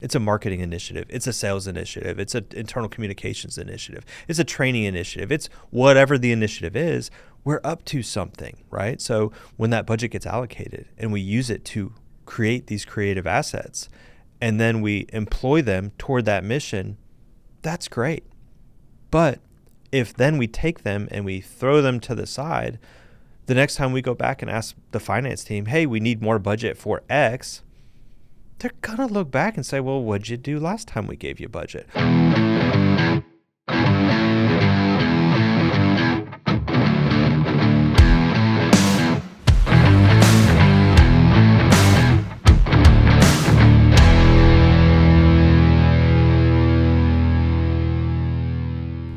It's a marketing initiative. It's a sales initiative. It's an internal communications initiative. It's a training initiative. It's whatever the initiative is, we're up to something, right? So when that budget gets allocated and we use it to create these creative assets and then we employ them toward that mission, that's great. But if then we take them and we throw them to the side, the next time we go back and ask the finance team, hey, we need more budget for X, they're going to look back and say, well, what'd you do last time we gave you budget?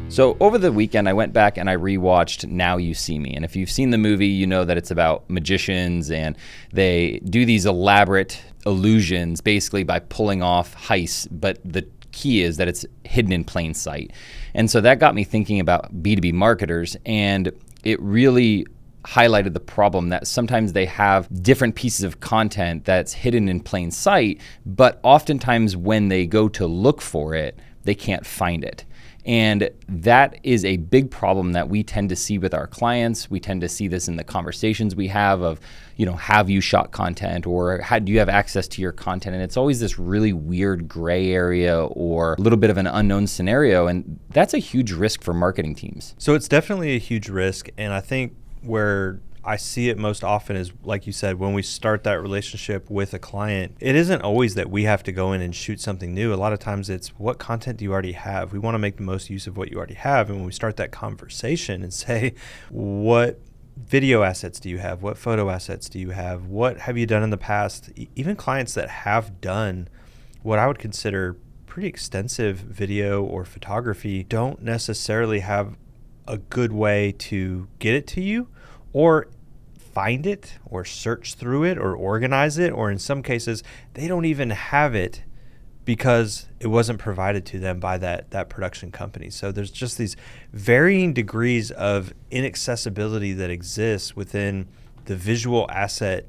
So over the weekend, I went back and I rewatched Now You See Me. And if you've seen the movie, you know that it's about magicians and they do these elaborate illusions basically by pulling off heists. But the key is that it's hidden in plain sight. And so that got me thinking about B2B marketers, and it really highlighted the problem that sometimes they have different pieces of content that's hidden in plain sight, but oftentimes when they go to look for it, they can't find it. And that is a big problem that we tend to see with our clients. We tend to see this in the conversations we have of, have you shot content, or do you have access to your content? And it's always this really weird gray area or a little bit of an unknown scenario. And that's a huge risk for marketing teams. So it's definitely a huge risk. And I think where I see it most often is, like you said, when we start that relationship with a client, it isn't always that we have to go in and shoot something new. A lot of times it's, what content do you already have? We want to make the most use of what you already have. And when we start that conversation and say, what video assets do you have? What photo assets do you have? What have you done in the past? Even clients that have done what I would consider pretty extensive video or photography don't necessarily have a good way to get it to you, or find it, or search through it, or organize it, or in some cases, they don't even have it because it wasn't provided to them by that production company. So there's just these varying degrees of inaccessibility that exists within the visual asset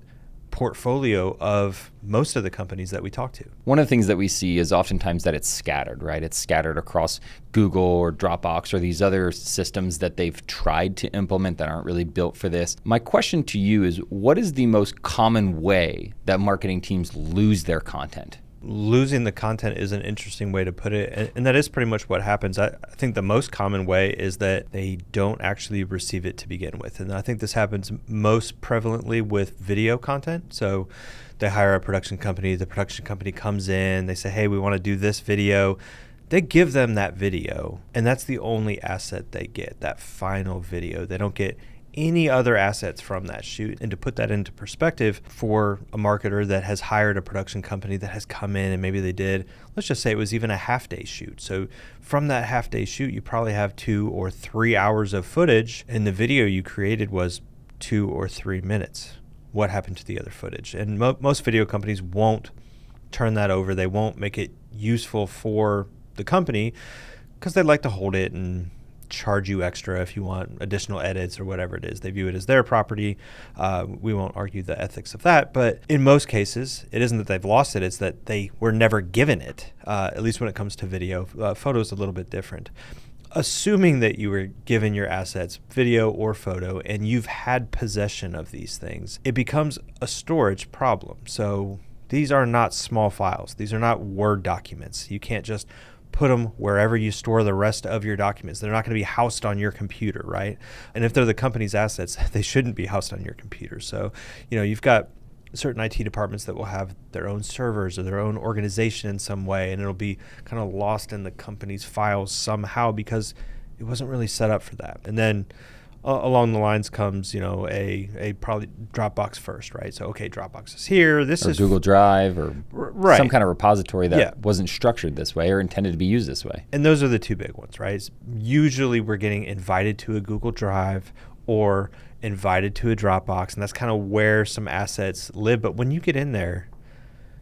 portfolio of most of the companies that we talk to. One of the things that we see is oftentimes that it's scattered, right? It's scattered across Google or Dropbox or these other systems that they've tried to implement that aren't really built for this. My question to you is, what is the most common way that marketing teams lose their content? Losing the content is an interesting way to put it, and that is pretty much what happens. I think the most common way is that they don't actually receive it to begin with, and I think this happens most prevalently with video content. So they hire a production company, the production company comes in, they say, hey, we want to do this video. They give them that video, and that's the only asset they get, that final video. They don't get any other assets from that shoot. And to put that into perspective for a marketer that has hired a production company that has come in and maybe they did, let's just say it was even a half-day shoot. So from that half-day shoot, you probably have 2 or 3 hours of footage, and the video you created was 2 or 3 minutes. What happened to the other footage? And most video companies won't turn that over. They won't make it useful for the company because they'd like to hold it and charge you extra if you want additional edits or whatever it is. They view it as their property. We won't argue the ethics of that, but in most cases, it isn't that they've lost it, it's that they were never given it, at least when it comes to video. Photo is a little bit different. Assuming that you were given your assets, video or photo, and you've had possession of these things, it becomes a storage problem. So these are not small files. These are not Word documents. You can't just put them wherever you store the rest of your documents. They're not going to be housed on your computer, right? And if they're the company's assets, they shouldn't be housed on your computer. So, you've got certain IT departments that will have their own servers or their own organization in some way, and it'll be kind of lost in the company's files somehow because it wasn't really set up for that. And then along the lines comes, a probably Dropbox first, right? So, okay, Dropbox is here. This is Google Drive or right. Some kind of repository that wasn't structured this way or intended to be used this way. And those are the two big ones, right? Usually we're getting invited to a Google Drive or invited to a Dropbox, and that's kind of where some assets live. But when you get in there,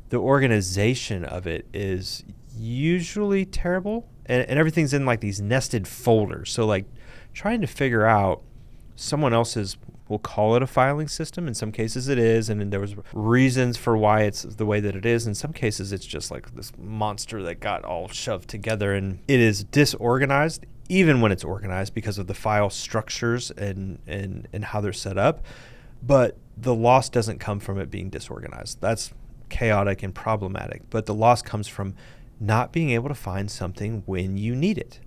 the organization of it is usually terrible, and everything's in like these nested folders. So like trying to figure out someone else's we'll call it a filing system. In some cases it is, and then there was reasons for why it's the way that it is. In some cases it's just like this monster that got all shoved together, and it is disorganized even when it's organized because of the file structures and how they're set up. But the loss doesn't come from it being disorganized. That's chaotic and problematic. But the loss comes from not being able to find something when you need it,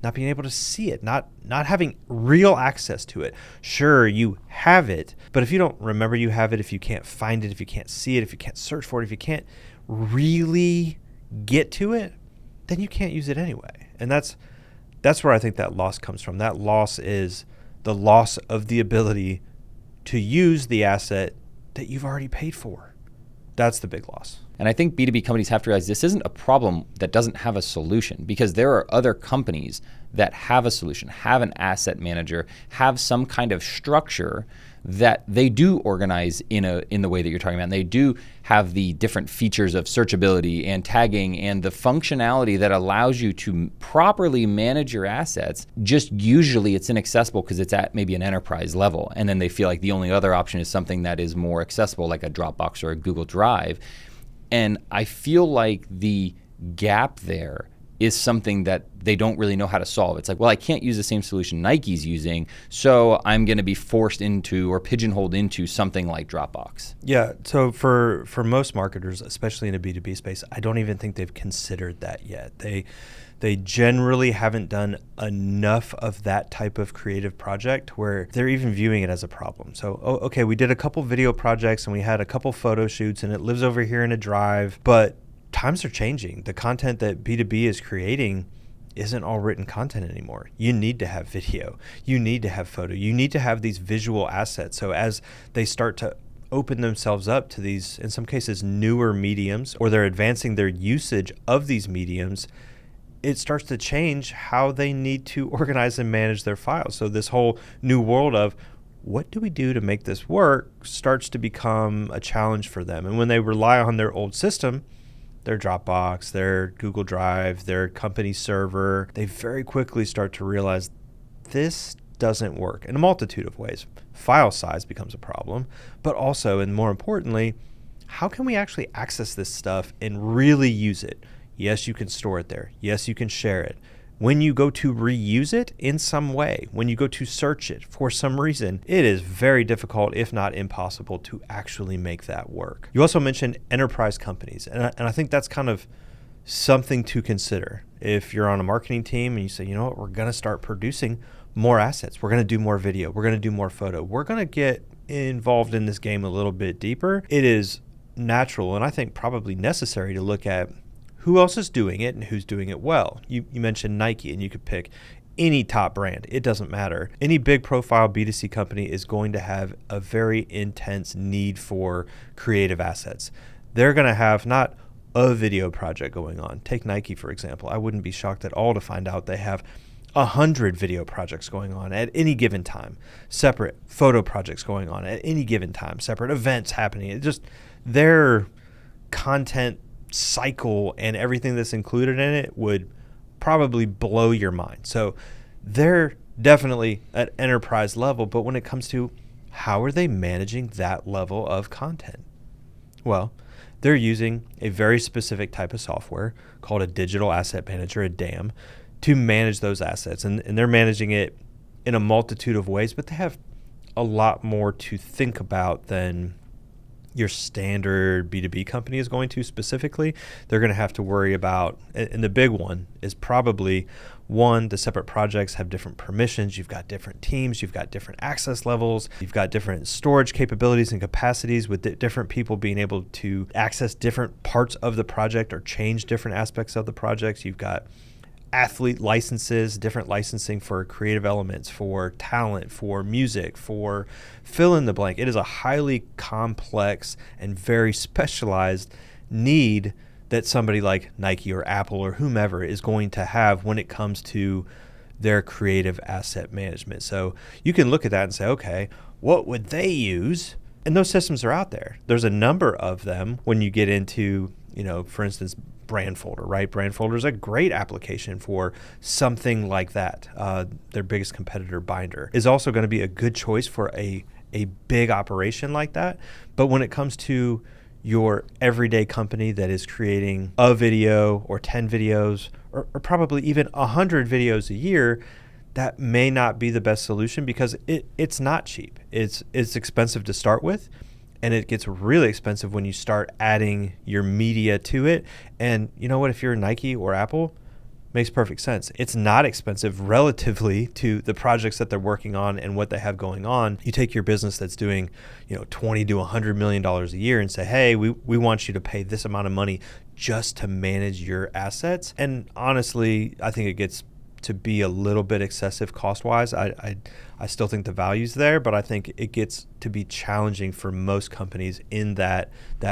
not being able to see it, not having real access to it. Sure, you have it, but if you don't remember you have it, if you can't find it, if you can't see it, if you can't search for it, if you can't really get to it, then you can't use it anyway. And that's where I think that loss comes from. That loss is the loss of the ability to use the asset that you've already paid for. That's the big loss. And I think B2B companies have to realize this isn't a problem that doesn't have a solution, because there are other companies that have a solution, have an asset manager, have some kind of structure that they do organize in the way that you're talking about. And they do have the different features of searchability and tagging and the functionality that allows you to properly manage your assets. Just usually it's inaccessible because it's at maybe an enterprise level. And then they feel like the only other option is something that is more accessible, like a Dropbox or a Google Drive. And I feel like the gap there is something that they don't really know how to solve. It's like, well, I can't use the same solution Nike's using, so I'm going to be forced into or pigeonholed into something like Dropbox. Yeah, so for most marketers, especially in a B2B space, I don't even think they've considered that yet. They generally haven't done enough of that type of creative project where they're even viewing it as a problem. So, okay, we did a couple video projects and we had a couple photo shoots and it lives over here in a drive, but times are changing. The content that B2B is creating isn't all written content anymore. You need to have video. You need to have photo. You need to have these visual assets. So as they start to open themselves up to these, in some cases, newer mediums, or they're advancing their usage of these mediums, it starts to change how they need to organize and manage their files. So this whole new world of what do we do to make this work starts to become a challenge for them. And when they rely on their old system, their Dropbox, their Google Drive, their company server, they very quickly start to realize this doesn't work in a multitude of ways. File size becomes a problem, but also, and more importantly, how can we actually access this stuff and really use it? Yes, you can store it there. Yes, you can share it. When you go to reuse it in some way, when you go to search it for some reason, it is very difficult, if not impossible, to actually make that work. You also mentioned enterprise companies, and I think that's kind of something to consider. If you're on a marketing team and you say, you know what, we're going to start producing more assets. We're going to do more video. We're going to do more photo. We're going to get involved in this game a little bit deeper. It is natural and I think probably necessary to look at who else is doing it and who's doing it well. You mentioned Nike, and you could pick any top brand. It doesn't matter. Any big profile B2C company is going to have a very intense need for creative assets. They're going to have not a video project going on. Take Nike, for example. I wouldn't be shocked at all to find out they have 100 video projects going on at any given time, separate photo projects going on at any given time, separate events happening. It just, their content cycle and everything that's included in it would probably blow your mind. So they're definitely at enterprise level, but when it comes to how are they managing that level of content? Well, they're using a very specific type of software called a digital asset manager, a DAM, to manage those assets. And they're managing it in a multitude of ways, but they have a lot more to think about than your standard B2B company is going to specifically. They're going to have to worry about, and the big one is probably, one, the separate projects have different permissions. You've got different teams. You've got different access levels. You've got different storage capabilities and capacities with different people being able to access different parts of the project or change different aspects of the projects. You've got athlete licenses, different licensing for creative elements, for talent, for music, for fill in the blank. It is a highly complex and very specialized need that somebody like Nike or Apple or whomever is going to have when it comes to their creative asset management. So you can look at that and say, okay, what would they use? And those systems are out there. There's a number of them when you get into, for instance, Brandfolder, right? Brandfolder is a great application for something like that. Their biggest competitor, Binder, is also going to be a good choice for a a big operation like that. But when it comes to your everyday company that is creating a video or 10 videos or probably even 100 videos a year, that may not be the best solution because it's not cheap. It's expensive to start with, and it gets really expensive when you start adding your media to it. And you know what? If you're Nike or Apple, makes perfect sense. It's not expensive relatively to the projects that they're working on and what they have going on. You take your business that's doing, $20 to $100 million a year and say, hey, we want you to pay this amount of money just to manage your assets. And honestly, I think it gets to be a little bit excessive cost-wise. I still think the value's there, but I think it gets to be challenging for most companies in that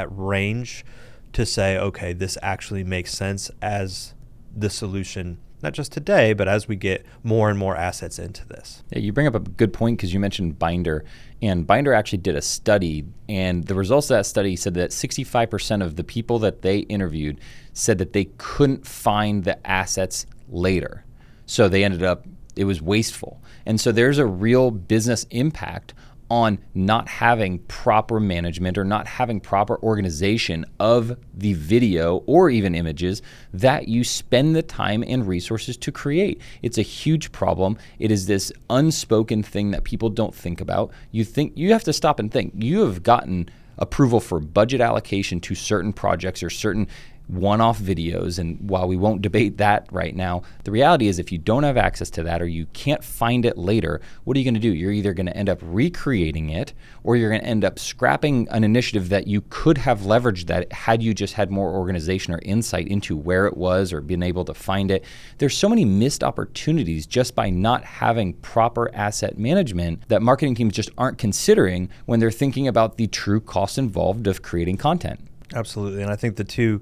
range to say, okay, this actually makes sense as the solution, not just today, but as we get more and more assets into this. Yeah, you bring up a good point because you mentioned Binder, and Binder actually did a study, and the results of that study said that 65% of the people that they interviewed said that they couldn't find the assets later. So they ended up, it was wasteful. And so there's a real business impact on not having proper management or not having proper organization of the video or even images that you spend the time and resources to create. It's a huge problem. It is this unspoken thing that people don't think about. You have to stop and think. You have gotten approval for budget allocation to certain projects or certain one-off videos, and while we won't debate that right now, the reality is if you don't have access to that or you can't find it later, what are you going to do? You're either going to end up recreating it or you're going to end up scrapping an initiative that you could have leveraged that had you just had more organization or insight into where it was or been able to find it. There's so many missed opportunities just by not having proper asset management that marketing teams just aren't considering when they're thinking about the true cost involved of creating content. Absolutely. And I think the two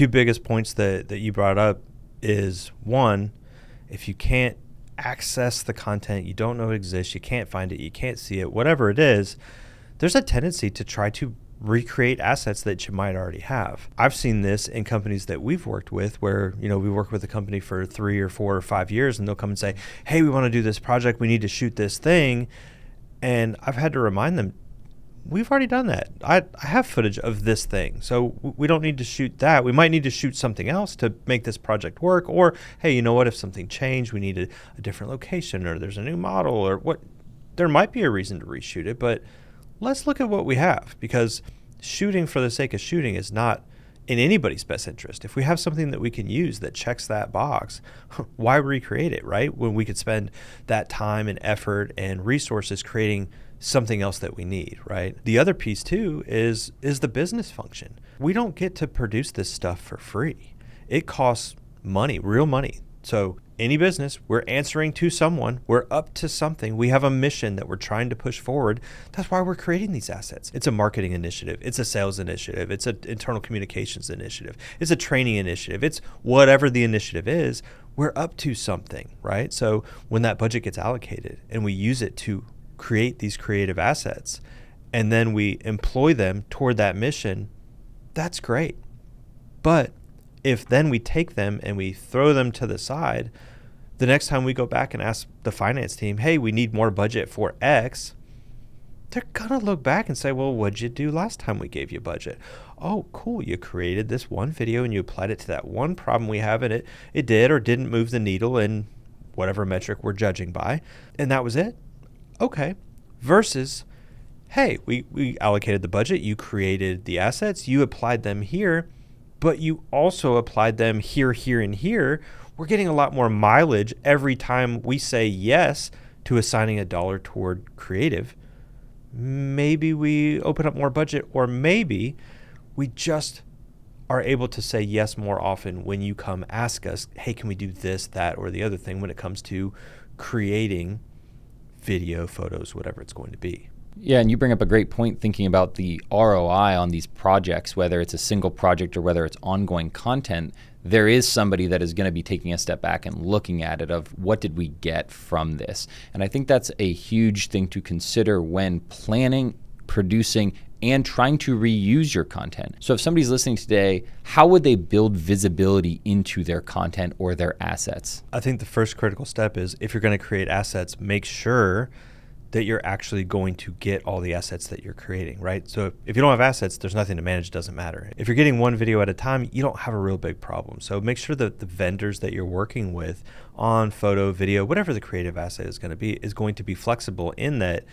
biggest points that you brought up is, one, if you can't access the content, you don't know it exists, you can't find it, you can't see it, whatever it is, there's a tendency to try to recreate assets that you might already have. I've seen this in companies that we've worked with where, we work with a company for 3 or 4 or 5 years and they'll come and say, hey, we want to do this project, we need to shoot this thing. And I've had to remind them, we've already done that. I have footage of this thing, so we don't need to shoot that. We might need to shoot something else to make this project work. Or, hey, you know what? If something changed, we need a different location, or there's a new model, or what. There might be a reason to reshoot it, but let's look at what we have, because shooting for the sake of shooting is not in anybody's best interest. If we have something that we can use that checks that box, why recreate it, right? When we could spend that time and effort and resources creating something else that we need, right? The other piece too is the business function. We don't get to produce this stuff for free. It costs money, real money. So any business, we're answering to someone, we're up to something, we have a mission that we're trying to push forward. That's why we're creating these assets. It's a marketing initiative, it's a sales initiative, it's an internal communications initiative, it's a training initiative, it's whatever the initiative is, we're up to something, right? So when that budget gets allocated and we use it to create these creative assets and then we employ them toward that mission, that's great. But if then we take them and we throw them to the side, the next time we go back and ask the finance team, hey, we need more budget for X, they're going to look back and say, well, what'd you do last time we gave you budget? Oh, cool. You created this one video and you applied it to that one problem we have, and it did or didn't move the needle in whatever metric we're judging by. And that was it. Okay. Versus, hey, we allocated the budget, you created the assets, you applied them here, but you also applied them here, here, and here. We're getting a lot more mileage every time we say yes to assigning $1 toward creative. Maybe we open up more budget, or maybe we just are able to say yes more often when you come ask us, hey, can we do this, that, or the other thing when it comes to creating video, photos, whatever it's going to be. Yeah, and you bring up a great point thinking about the ROI on these projects, whether it's a single project or whether it's ongoing content. There is somebody that is going to be taking a step back and looking at it of what did we get from this. And I think that's a huge thing to consider when planning, producing, and trying to reuse your content. So if somebody's listening today, how would they build visibility into their content or their assets? I think the first critical step is, if you're going to create assets, make sure that you're actually going to get all the assets that you're creating, right? So if you don't have assets, there's nothing to manage, it doesn't matter. If you're getting one video at a time, you don't have a real big problem. So make sure that the vendors that you're working with on photo, video, whatever the creative asset is going to be flexible in that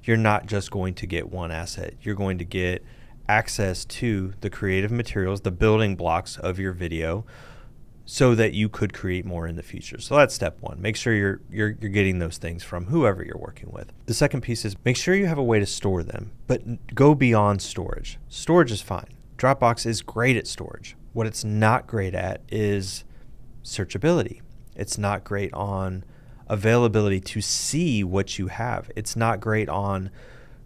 you're not just going to get one asset. You're going to get access to the creative materials, the building blocks of your video, so that you could create more in the future. So that's step one. Make sure you're getting those things from whoever you're working with. The second piece is make sure you have a way to store them, but go beyond storage. Storage is fine. Dropbox is great at storage. What it's not great at is searchability. It's not great on availability to see what you have. It's not great on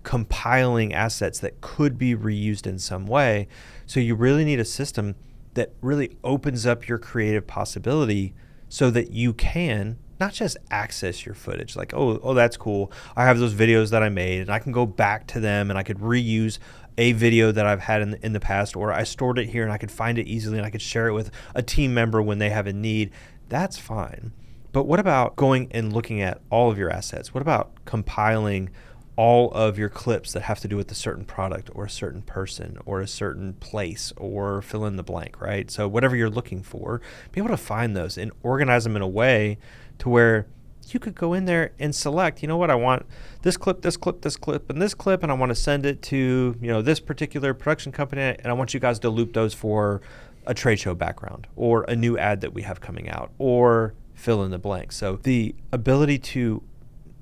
compiling assets that could be reused in some way. So you really need a system that really opens up your creative possibility so that you can not just access your footage like, oh, that's cool. I have those videos that I made and I can go back to them and I could reuse a video that I've had in the past, or I stored it here and I could find it easily and I could share it with a team member when they have a need. That's fine. But what about going and looking at all of your assets? What about compiling all of your clips that have to do with a certain product or a certain person or a certain place or fill in the blank, right? So whatever you're looking for, be able to find those and organize them in a way to where you could go in there and select, you know what, I want this clip, this clip, this clip, and this clip, and I want to send it to, this particular production company, and I want you guys to loop those for a trade show background or a new ad that we have coming out or fill in the blank. So the ability to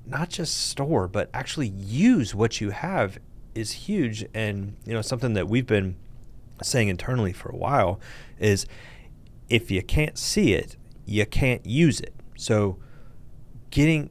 not just store, but actually use what you have is huge. And, something that we've been saying internally for a while is if you can't see it, you can't use it. So getting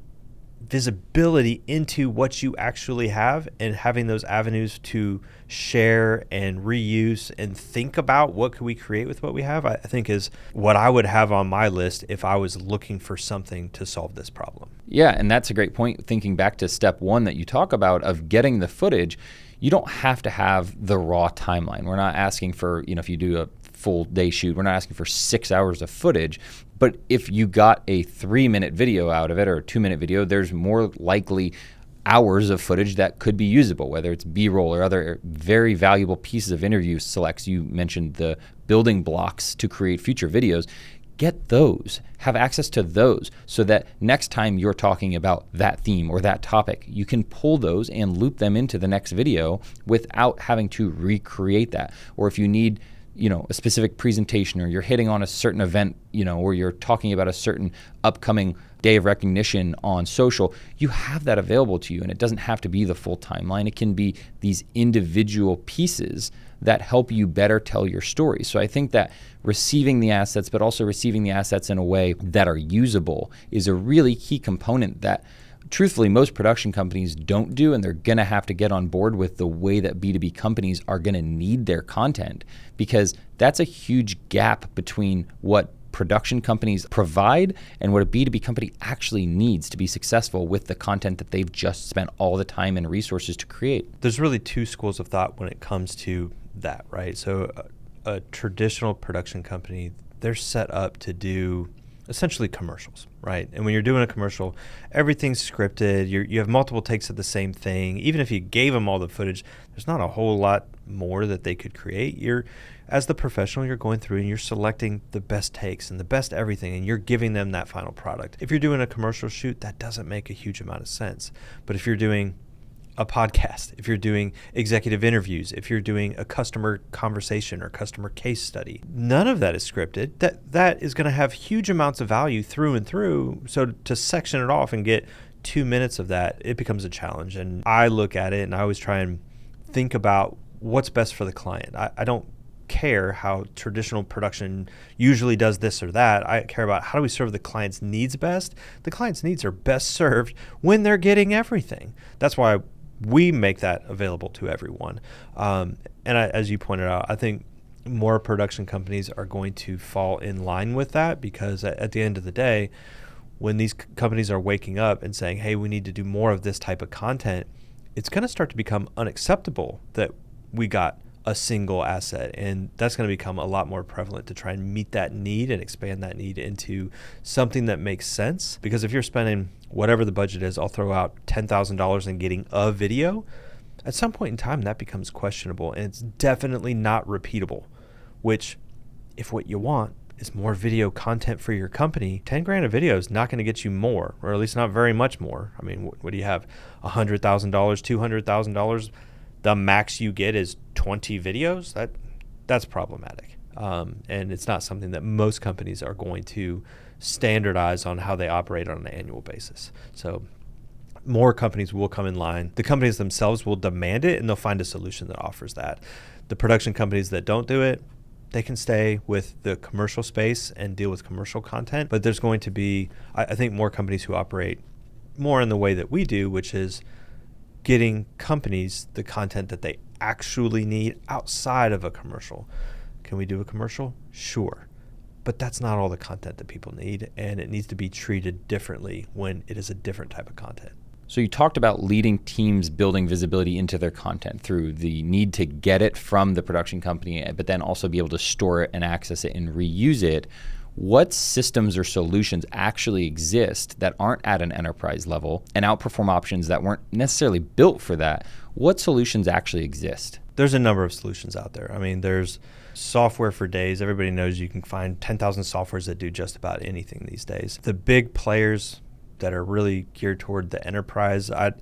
visibility into what you actually have and having those avenues to share and reuse and think about what could we create with what we have, I think is what I would have on my list if I was looking for something to solve this problem. Yeah, and that's a great point. Thinking back to step one that you talk about of getting the footage, you don't have to have the raw timeline. We're not asking for, if you do a full day shoot, we're not asking for 6 hours of footage. But if you got a 3-minute video out of it or a 2-minute video, there's more likely hours of footage that could be usable, whether it's B-roll or other very valuable pieces of interview selects. You mentioned the building blocks to create future videos. Get those, have access to those so that next time you're talking about that theme or that topic, you can pull those and loop them into the next video without having to recreate that. Or if you need a specific presentation or you're hitting on a certain event, or you're talking about a certain upcoming day of recognition on social, you have that available to you. And it doesn't have to be the full timeline. It can be these individual pieces that help you better tell your story. So I think that receiving the assets, but also receiving the assets in a way that are usable is a really key component that truthfully, most production companies don't do, and they're going to have to get on board with the way that B2B companies are going to need their content, because that's a huge gap between what production companies provide and what a B2B company actually needs to be successful with the content that they've just spent all the time and resources to create. There's really two schools of thought when it comes to that, right? So a traditional production company, they're set up to do essentially commercials, right? And when you're doing a commercial, everything's scripted. You have multiple takes of the same thing. Even if you gave them all the footage, there's not a whole lot more that they could create. As the professional, you're going through and you're selecting the best takes and the best everything, and you're giving them that final product. If you're doing a commercial shoot, that doesn't make a huge amount of sense. But if you're doing a podcast, if you're doing executive interviews, if you're doing a customer conversation or customer case study, none of that is scripted. That is going to have huge amounts of value through and through. So to section it off and get 2 minutes of that, it becomes a challenge. And I look at it and I always try and think about what's best for the client. I don't care how traditional production usually does this or that. I care about how do we serve the client's needs best. The client's needs are best served when they're getting everything. That's why we make that available to everyone. As you pointed out, I think more production companies are going to fall in line with that, because at the end of the day, when these companies are waking up and saying, hey, we need to do more of this type of content, it's going to start to become unacceptable that we got a single asset. And that's going to become a lot more prevalent to try and meet that need and expand that need into something that makes sense. Because if you're spending whatever the budget is, I'll throw out $10,000 in getting a video, at some point in time that becomes questionable, and it's definitely not repeatable, which if what you want is more video content for your company, 10 grand a video is not going to get you more, or at least not very much more. I mean, what do you have? $100,000, $200,000? The max you get is 20 videos. That's problematic. And it's not something that most companies are going to standardize on how they operate on an annual basis. So more companies will come in line. The companies themselves will demand it, and they'll find a solution that offers that. The production companies that don't do it, they can stay with the commercial space and deal with commercial content. But there's going to be, I think, more companies who operate more in the way that we do, which is getting companies the content that they actually need outside of a commercial. Can we do a commercial? Sure. But that's not all the content that people need, and it needs to be treated differently when it is a different type of content. So you talked about leading teams building visibility into their content through the need to get it from the production company, but then also be able to store it and access it and reuse it. What systems or solutions actually exist that aren't at an enterprise level and outperform options that weren't necessarily built for that? What solutions actually exist? There's a number of solutions out there. I mean, there's software for days. Everybody knows you can find 10,000 softwares that do just about anything these days. The big players that are really geared toward the enterprise, I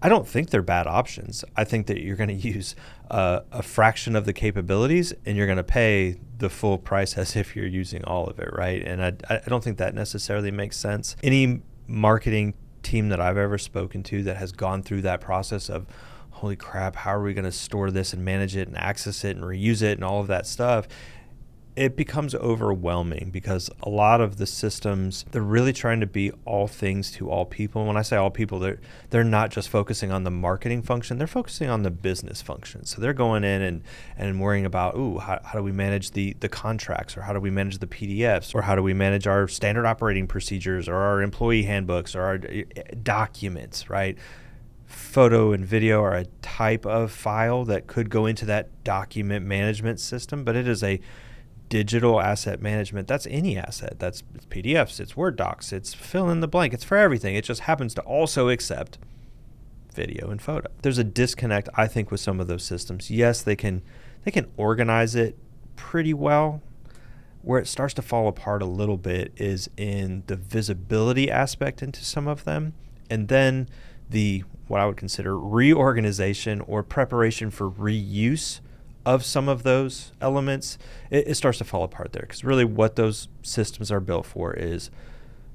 don't think they're bad options. I think that you're going to use a fraction of the capabilities, and you're going to pay the full price as if you're using all of it, right? And I don't think that necessarily makes sense. Any marketing team that I've ever spoken to that has gone through that process of, holy crap, how are we going to store this and manage it and access it and reuse it and all of that stuff, it becomes overwhelming because a lot of the systems, they're really trying to be all things to all people. And when I say all people, they're not just focusing on the marketing function, they're focusing on the business function. So they're going in and worrying about, how do we manage the contracts, or how do we manage the PDFs, or how do we manage our standard operating procedures, or our employee handbooks, or our documents, right? Photo and video are a type of file that could go into that document management system, but it is a digital asset management. That's any asset. It's PDFs, it's Word docs, it's fill in the blank, it's for everything. It just happens to also accept video and photo. There's a disconnect, I think, with some of those systems. Yes, they can organize it pretty well. Where it starts to fall apart a little bit is in the visibility aspect into some of them, and then the what I would consider reorganization or preparation for reuse of some of those elements. It starts to fall apart there, because really what those systems are built for is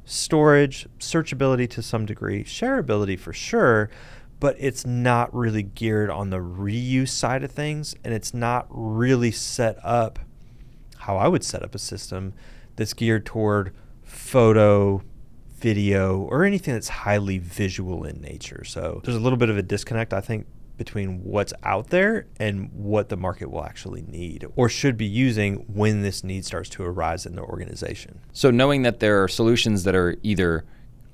storage, searchability to some degree, shareability for sure, but it's not really geared on the reuse side of things, and it's not really set up how I would set up a system that's geared toward photo, video, or anything that's highly visual in nature. So there's a little bit of a disconnect, I think, between what's out there and what the market will actually need or should be using when this need starts to arise in the organization. So knowing that there are solutions that are either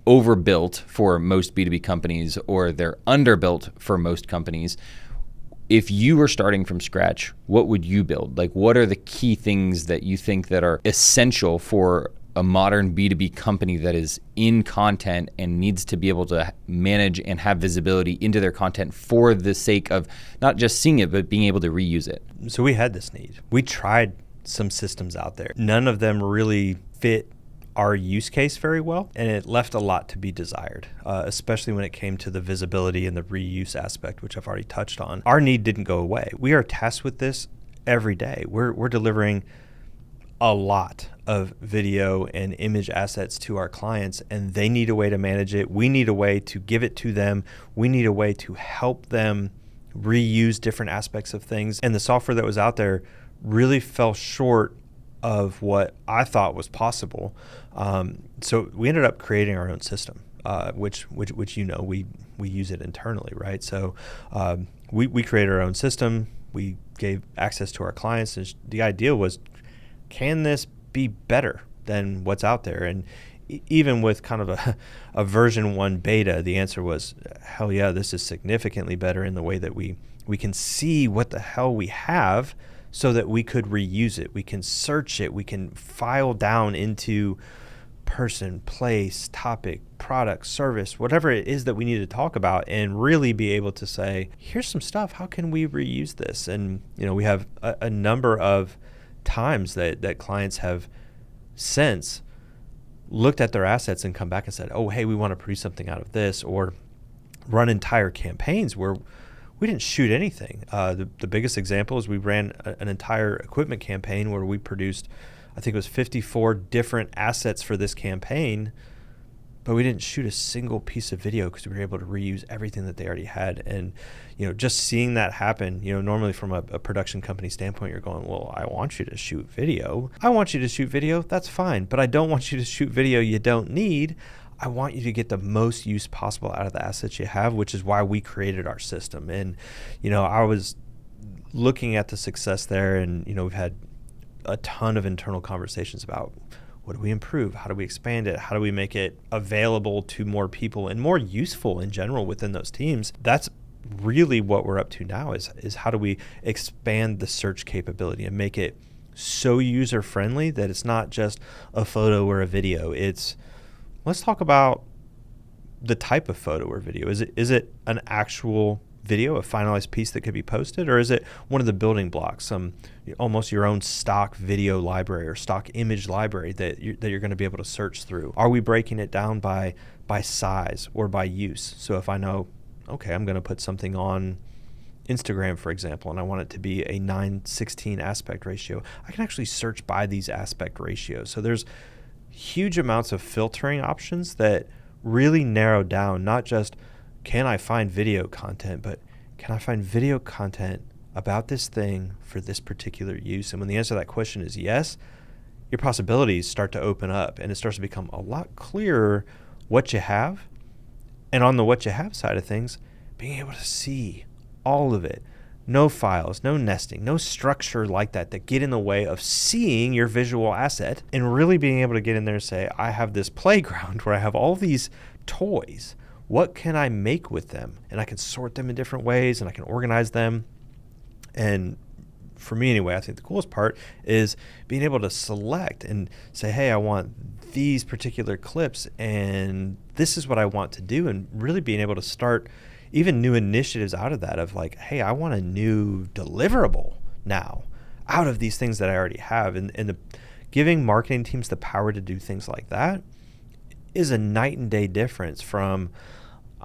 overbuilt for most B2B companies or they're underbuilt for most companies, if you were starting from scratch, what would you build? Like, what are the key things that you think that are essential for a modern B2B company that is in content and needs to be able to manage and have visibility into their content for the sake of not just seeing it, but being able to reuse it? So we had this need. We tried some systems out there. None of them really fit our use case very well, and it left a lot to be desired, especially when it came to the visibility and the reuse aspect, which I've already touched on. Our need didn't go away. We are tasked with this every day. We're delivering a lot of video and image assets to our clients, and they need a way to manage it. We need a way to give it to them. We need a way to help them reuse different aspects of things. And the software that was out there really fell short of what I thought was possible. So we ended up creating our own system, which we use it internally, right? So we created our own system. We gave access to our clients. And the idea was, can this be better than what's out there? And even with kind of a version 1 beta, the answer was, hell yeah, this is significantly better in the way that we We can see what the hell we have so that we could reuse it. We can search it. We can file down into person, place, topic, product, service, whatever it is that we need to talk about, and really be able to say, here's some stuff. How can we reuse this? And, we have a number of times that clients have since looked at their assets and come back and said, oh, hey, we want to produce something out of this, or run entire campaigns where we didn't shoot anything. The biggest example is we ran an entire equipment campaign where we produced, I think it was 54 different assets for this campaign, but we didn't shoot a single piece of video because we were able to reuse everything that they already had. And, just seeing that happen, normally from a production company standpoint, you're going, well, I want you to shoot video. I want you to shoot video. That's fine. But I don't want you to shoot video you don't need. I want you to get the most use possible out of the assets you have, which is why we created our system. And, I was looking at the success there, and, we've had a ton of internal conversations about what do we improve? How do we expand it? How do we make it available to more people and more useful in general within those teams? That's really what we're up to now is how do we expand the search capability and make it so user friendly that it's not just a photo or a video. It's, let's talk about the type of photo or video. Is it an actual video, a finalized piece that could be posted, or is it one of the building blocks, almost your own stock video library or stock image library that you're going to be able to search through? Are we breaking it down by size or by use? So if I know, okay, I'm going to put something on Instagram, for example, and I want it to be a 9:16 aspect ratio, I can actually search by these aspect ratios. So there's huge amounts of filtering options that really narrow down not just can I find video content, but can I find video content about this thing for this particular use? And when the answer to that question is yes, your possibilities start to open up, and it starts to become a lot clearer what you have. And on the what you have side of things, being able to see all of it. No files, no nesting, no structure like that get in the way of seeing your visual asset, and really being able to get in there and say, I have this playground where I have all these toys. What can I make with them? And I can sort them in different ways, and I can organize them. And for me anyway, I think the coolest part is being able to select and say, hey, I want these particular clips, and this is what I want to do, and really being able to start even new initiatives out of that, of like, hey, I want a new deliverable now out of these things that I already have. And giving marketing teams the power to do things like that is a night and day difference from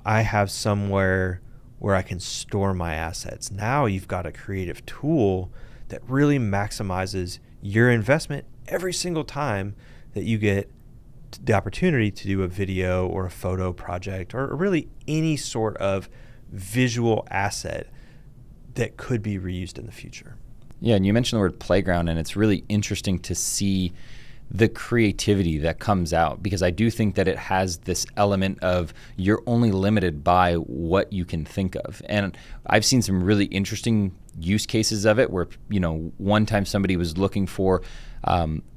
I have somewhere where I can store my assets. Now you've got a creative tool that really maximizes your investment every single time that you get the opportunity to do a video or a photo project, or really any sort of visual asset that could be reused in the future. Yeah, and you mentioned the word playground, and it's really interesting to see the creativity that comes out, because I do think that it has this element of you're only limited by what you can think of. And I've seen some really interesting use cases of it where, one time somebody was looking for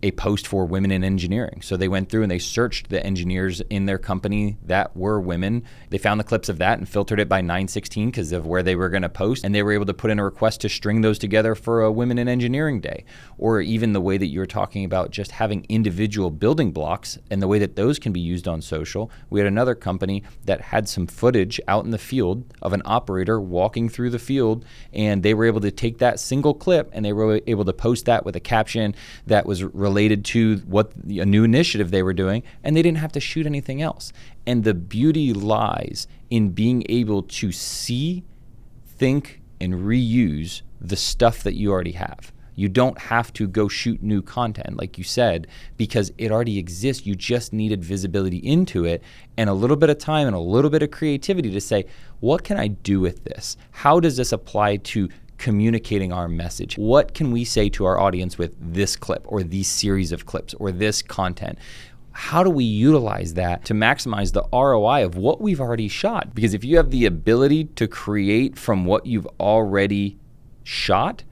a post for women in engineering. So they went through and they searched the engineers in their company that were women. They found the clips of that and filtered it by 9:16 because of where they were going to post. And they were able to put in a request to string those together for a Women in Engineering Day. Or even the way that you were talking about just having individual building blocks and the way that those can be used on social. We had another company that had some footage out in the field of an operator walking through the field, and they were able to take that single clip and they were able to post that with a caption that was related to what a new initiative they were doing, and they didn't have to shoot anything else. And the beauty lies in being able to see, think, and reuse the stuff that you already have. You don't have to go shoot new content, like you said, because it already exists. You just needed visibility into it and a little bit of time and a little bit of creativity to say, what can I do with this? How does this apply to communicating our message? What can we say to our audience with this clip or these series of clips or this content? How do we utilize that to maximize the ROI of what we've already shot? Because if you have the ability to create from what you've already shot,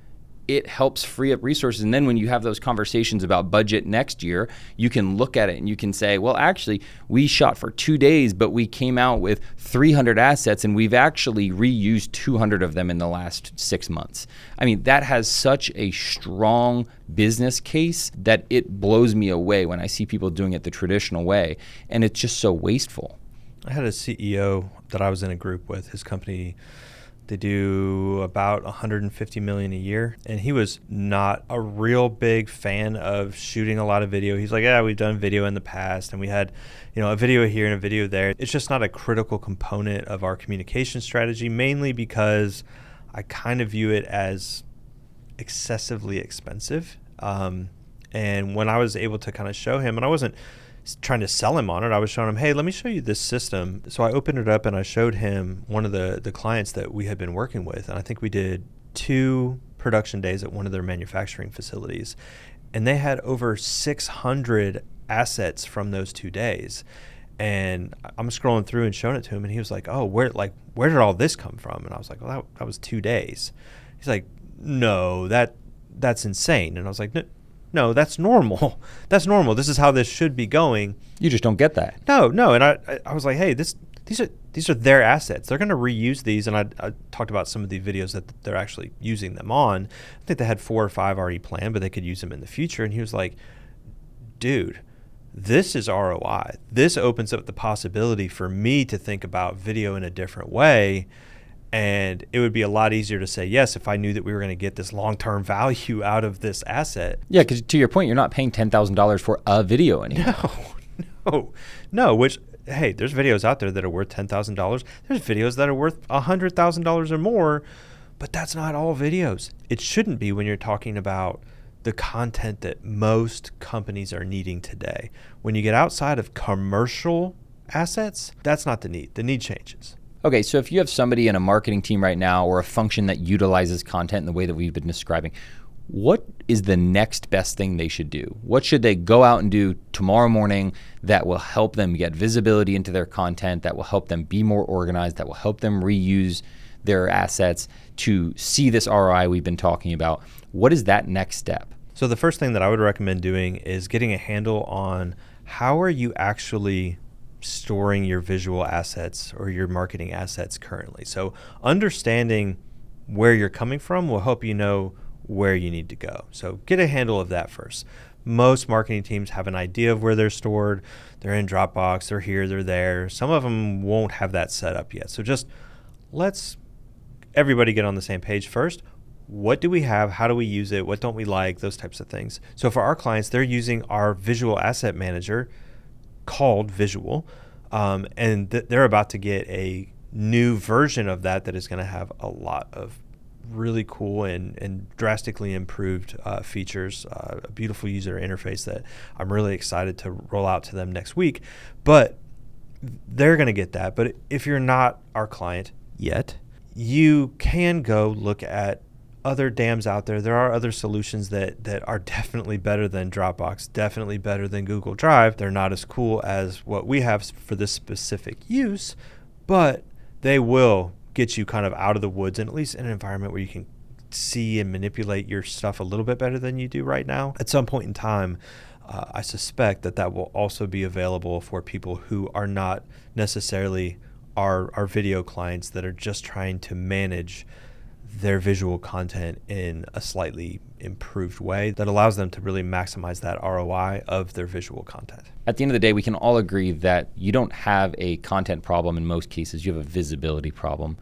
it helps free up resources. And then when you have those conversations about budget next year, you can look at it and you can say, well, actually, we shot for 2 days, but we came out with 300 assets and we've actually reused 200 of them in the last 6 months. I mean, that has such a strong business case that it blows me away when I see people doing it the traditional way. And it's just so wasteful. I had a CEO that I was in a group with. His company, they do about $150 million a year, and he was not a real big fan of shooting a lot of video. He's like, yeah, we've done video in the past, and we had, a video here and a video there. It's just not a critical component of our communication strategy, mainly because I kind of view it as excessively expensive. And when I was able to kind of show him, and I wasn't trying to sell him on it, I was showing him, hey, let me show you this system. So I opened it up and I showed him one of the clients that we had been working with. And I think we did 2 production days at one of their manufacturing facilities. And they had over 600 assets from those 2 days. And I'm scrolling through and showing it to him. And he was like, oh, where did all this come from? And I was like, well, that was 2 days. He's like, no, that's insane. And I was like, no, that's normal. That's normal. This is how this should be going. You just don't get that. No. And I was like, hey, these are their assets. They're going to reuse these. And I talked about some of the videos that they're actually using them on. I think they had 4 or 5 already planned, but they could use them in the future. And he was like, dude, this is ROI. This opens up the possibility for me to think about video in a different way. And it would be a lot easier to say yes if I knew that we were going to get this long-term value out of this asset. Yeah, because to your point, you're not paying $10,000 for a video anymore. No. Which, hey, there's videos out there that are worth $10,000. There's videos that are worth $100,000 or more, but that's not all videos. It shouldn't be when you're talking about the content that most companies are needing today. When you get outside of commercial assets, that's not the need. The need changes. Okay, so if you have somebody in a marketing team right now or a function that utilizes content in the way that we've been describing, what is the next best thing they should do? What should they go out and do tomorrow morning that will help them get visibility into their content, that will help them be more organized, that will help them reuse their assets to see this ROI we've been talking about? What is that next step? So the first thing that I would recommend doing is getting a handle on how are you actually storing your visual assets or your marketing assets currently. So understanding where you're coming from will help you know where you need to go. So get a handle of that first. Most marketing teams have an idea of where they're stored. They're in Dropbox, they're here, they're there. Some of them won't have that set up yet. So just let's everybody get on the same page first. What do we have? How do we use it? What don't we like? Those types of things. So for our clients, they're using our visual asset manager called Visual, and they're about to get a new version of that is going to have a lot of really cool and drastically improved features, a beautiful user interface that I'm really excited to roll out to them next week. But they're going to get that. But if you're not our client yet, you can go look at other dams out there. There are other solutions that are definitely better than Dropbox, definitely better than Google Drive. They're not as cool as what we have for this specific use, but they will get you kind of out of the woods and at least in an environment where you can see and manipulate your stuff a little bit better than you do right now. At some point in time, I suspect that will also be available for people who are not necessarily our video clients that are just trying to manage their visual content in a slightly improved way that allows them to really maximize that ROI of their visual content. At the end of the day, we can all agree that you don't have a content problem in most cases. You have a visibility problem.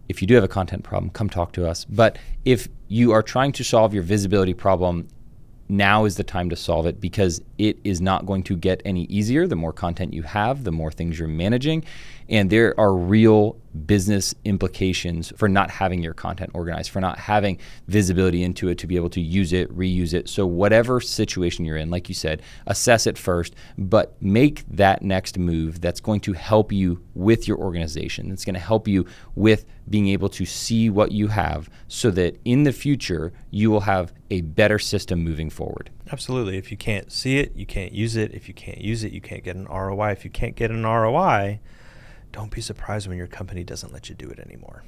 If you do have a content problem, come talk to us. But if you are trying to solve your visibility problem, now is the time to solve it because it is not going to get any easier. The more content you have, the more things you're managing. And there are real business implications for not having your content organized, for not having visibility into it to be able to use it, reuse it. So whatever situation you're in, like you said, assess it first, but make that next move that's going to help you with your organization. That's going to help you with being able to see what you have so that in the future, you will have a better system moving forward. Absolutely. If you can't see it, you can't use it. If you can't use it, you can't get an ROI. If you can't get an ROI, don't be surprised when your company doesn't let you do it anymore.